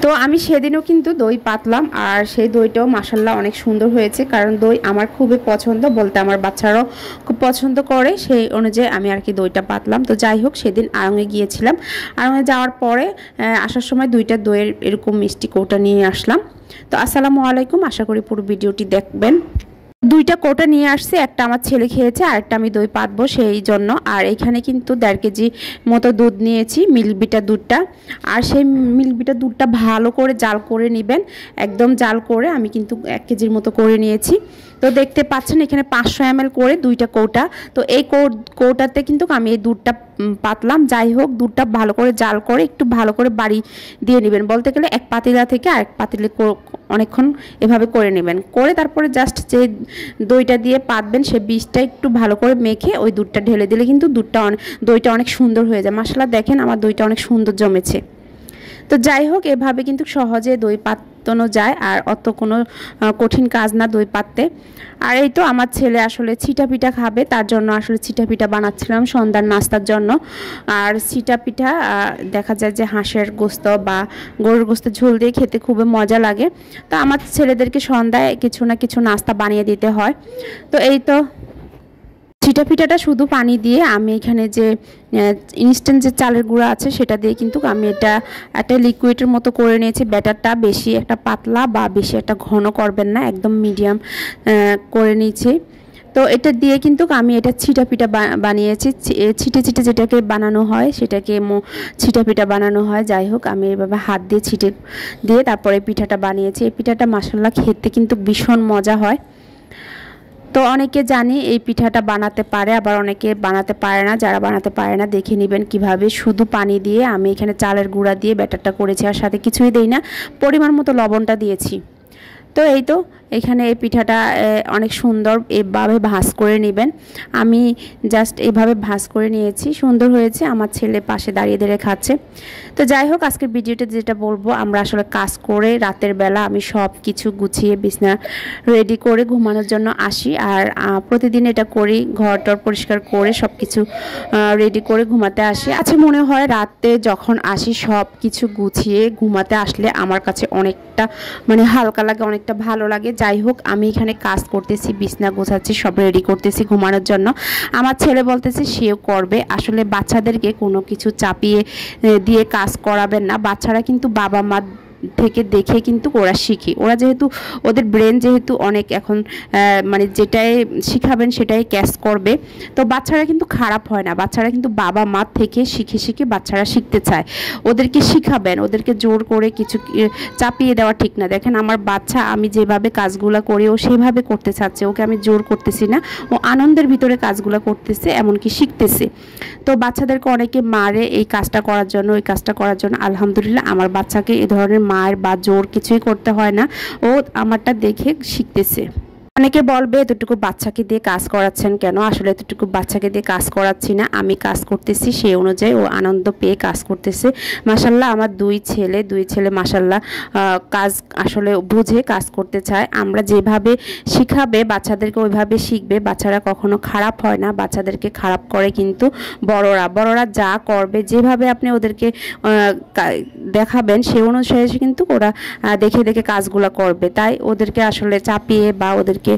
তো আমি সেদিনও কিন্তু দই পাতলাম, আর সেই দইটাও মাশাল্লাহ অনেক সুন্দর হয়েছে, কারণ দই আমার খুবই পছন্দ, বলতে আমার বাচ্চারাও খুব পছন্দ করে, সেই অনুযায়ী আমি আর কি দইটা পাতলাম। তো যাই হোক, সেদিন আড়ঙে গিয়েছিলাম, আড়ঙে যাওয়ার পরে আসার সময় 2টা দইয়ের এরকম মিষ্টি কৌটা নিয়ে আসলাম। তো আসসালামু আলাইকুম, আশা করি পুরো ভিডিওটি দেখবেন। 2টা কৌটা নিয়ে আসছে, একটা আমার ছেলে খেয়েছে, আরেকটা আমি দই পাতবো সেই জন্য। আর এখানে কিন্তু 1.5 কেজি মতো দুধ নিয়েছি, মিল্কভিটা দুধটা। আর সেই মিল্কভিটা দুধটা ভালো করে জাল করে নেবেন, একদম জাল করে আমি কিন্তু 1 কেজির মতো করে নিয়েছি। তো দেখতে পাচ্ছেন এখানে 500 ml করে 2টা কৌটা। তো এই কৌটাতে কিন্তু আমি এই দুধটা পাতলাম। যাই হোক, দুধটা ভালো করে জাল করে একটু ভালো করে বাড়ি দিয়ে নেবেন, বলতে গেলে এক পাতিলা থেকে আরেক পাতিলে অনেকক্ষণ এভাবে করে নেবেন, করে তারপরে জাস্ট যে দইটা দিয়ে পাতবেন সে বীজটা একটু ভালো করে মেখে ওই দুধটা ঢেলে দিলে কিন্তু দইটা অনেক সুন্দর হয়ে যায়। মাশাআল্লাহ, দেখেন আমার দইটা অনেক সুন্দর জমেছে। তো যাই হোক, এভাবে কিন্তু সহজে দই পাতানো যায়, আর অত কোনো কঠিন কাজ না দই পাততে। আর এই তো আমার ছেলে আসলে ছিটা পিঠা খাবে, তার জন্য আসলে ছিটা পিঠা বানাচ্ছিলাম সন্ধ্যার নাস্তার জন্য। আর ছিটা পিঠা দেখা যায় যে হাঁসের গোস্ত বা গরুর গোস্তের ঝোল দিয়ে খেতে খুবই মজা লাগে। তো আমার ছেলেদেরকে সন্ধ্যায় কিছু না কিছু নাস্তা বানিয়ে দিতে হয়। তো এই তো ছিটা পিঠাটা শুধু পানি দিয়ে, আমি এখানে যে ইনস্ট্যান্ট যে চালের গুঁড়া আছে সেটা দিয়ে কিন্তু আমি এটা একটা লিকুইডের মতো করে নিয়েছি। ব্যাটারটা বেশি একটা পাতলা বা বেশি একটা ঘন করবেন না, একদম মিডিয়াম করে নিয়েছি। তো এটা দিয়ে কিন্তু আমি এটা ছিটা পিঠা বানিয়েছি, ছিটে ছিটে যেটাকে বানানো হয় সেটাকে ছিটা পিঠা বানানো হয়। যাই হোক, আমি এভাবে হাত দিয়ে ছিটে দিয়ে তারপরে পিঠাটা বানিয়েছি। এই পিঠাটা মাশাআল্লাহ খেতে কিন্তু ভীষণ মজা হয়। তো অনেকে জানি এই পিঠাটা বানাতে পারে, আবার অনেকে বানাতে পারে না। যারা বানাতে পারে না দেখে নেবেন কিভাবে। শুধু পানি দিয়ে আমি এখানে চালের গুঁড়া দিয়ে ব্যাটারটা করেছি, আর সাথে কিছুই দেই না, পরিমাণ মতো লবণটা দিয়েছি। তো এই তো এখানে এই পিঠাটা অনেক সুন্দর এভাবে ভাঁজ করে নেবেন। আমি জাস্ট এভাবে ভাঁজ করে নিয়েছি, সুন্দর হয়েছে। আমার ছেলে পাশে দাঁড়িয়ে দাঁড়িয়ে খাচ্ছে। তো যাই হোক, আজকের ভিডিওতে যেটা বলবো, আমরা আসলে কাজ করে রাতের বেলা আমি সব কিছু গুছিয়ে বিছনা রেডি করে ঘুমানোর জন্য আসি। আর প্রতিদিন এটা করি, ঘরটর পরিষ্কার করে সব কিছু রেডি করে ঘুমাতে আসি। আচ্ছা, মনে হয় রাতে যখন আসি সব কিছু গুছিয়ে ঘুমাতে আসলে আমার কাছে অনেকটা মানে হালকা লাগে, অনেকটা ভালো লাগে। যাই হোক, আমি এখানে কাজ করতেছি, বিছনা গোছাচ্ছি, সব রেডি করতেছি ঘুমানোর জন্য। আমার ছেলে বলতেছে সেও করবে। আসলে বাচ্চাদেরকে কোনো কিছু চাপিয়ে দিয়ে কাজ করাবেন না। বাচ্চারা কিন্তু বাবা মা থেকে দেখে কিন্তু ওরা শিখে। ওরা যেহেতু ওদের ব্রেন যেহেতু অনেক এখন মানে যেটাই শিখাবেন সেটাই ক্যাচ করবে। তো বাচ্চারা কিন্তু খারাপ হয় না, বাচ্চারা কিন্তু বাবা মা থেকে শিখে শিখে বাচ্চারা শিখতে চায়। ওদেরকে শিখাবেন, ওদেরকে জোর করে কিছু চাপিয়ে দেওয়া ঠিক না। দেখেন আমার বাচ্চা, আমি যেভাবে কাজগুলো করি ও সেভাবে করতে চাচ্ছে, ওকে আমি জোর করতেছি না, ও আনন্দের ভিতরে কাজগুলো করতেছে, এমনকি শিখতেছে। তো বাচ্চাদেরকে অনেকে মারে এই কাজটা করার জন্য, ওই কাজটা করার জন্য। আলহামদুলিল্লাহ, আমার বাচ্চাকে এ ধরনের মায়ের বা জোর কিছুই করতে হয় না, ও আমারটা দেখে শিখতেছে। অনেকে বলবে এতটুকু বাচ্চাকে দিয়ে কাজ করাচ্ছেন কেন? আসলে এতটুকু বাচ্চাকে দিয়ে কাজ করাচ্ছি না, আমি কাজ করতেছি সেই অনুযায়ী ও আনন্দ পেয়ে কাজ করতেছে। মাশাল্লাহ, আমার দুই ছেলে মাশাল্লাহ কাজ আসলে বুঝে কাজ করতে চায়। আমরা যেভাবে শিখাবে বাচ্চাদেরকে ওইভাবে শিখবে। বাচ্চারা কখনো খারাপ হয় না, বাচ্চাদেরকে খারাপ করে কিন্তু বড়রা যা করবে, যেভাবে আপনি ওদেরকে দেখাবেন সেই অনুসারে কিন্তু ওরা দেখে দেখে কাজগুলো করবে। তাই ওদেরকে আসলে চাপিয়ে বা ওদেরকে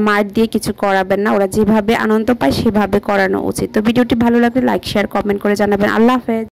মার দিয়ে কিছু করাবেন না, ওরা যেভাবে আনন্দ পায় সেভাবে করানো উচিত। তো ভিডিওটি ভালো লাগলে লাইক শেয়ার কমেন্ট করে জানাবেন। আল্লাহ হাফেজ।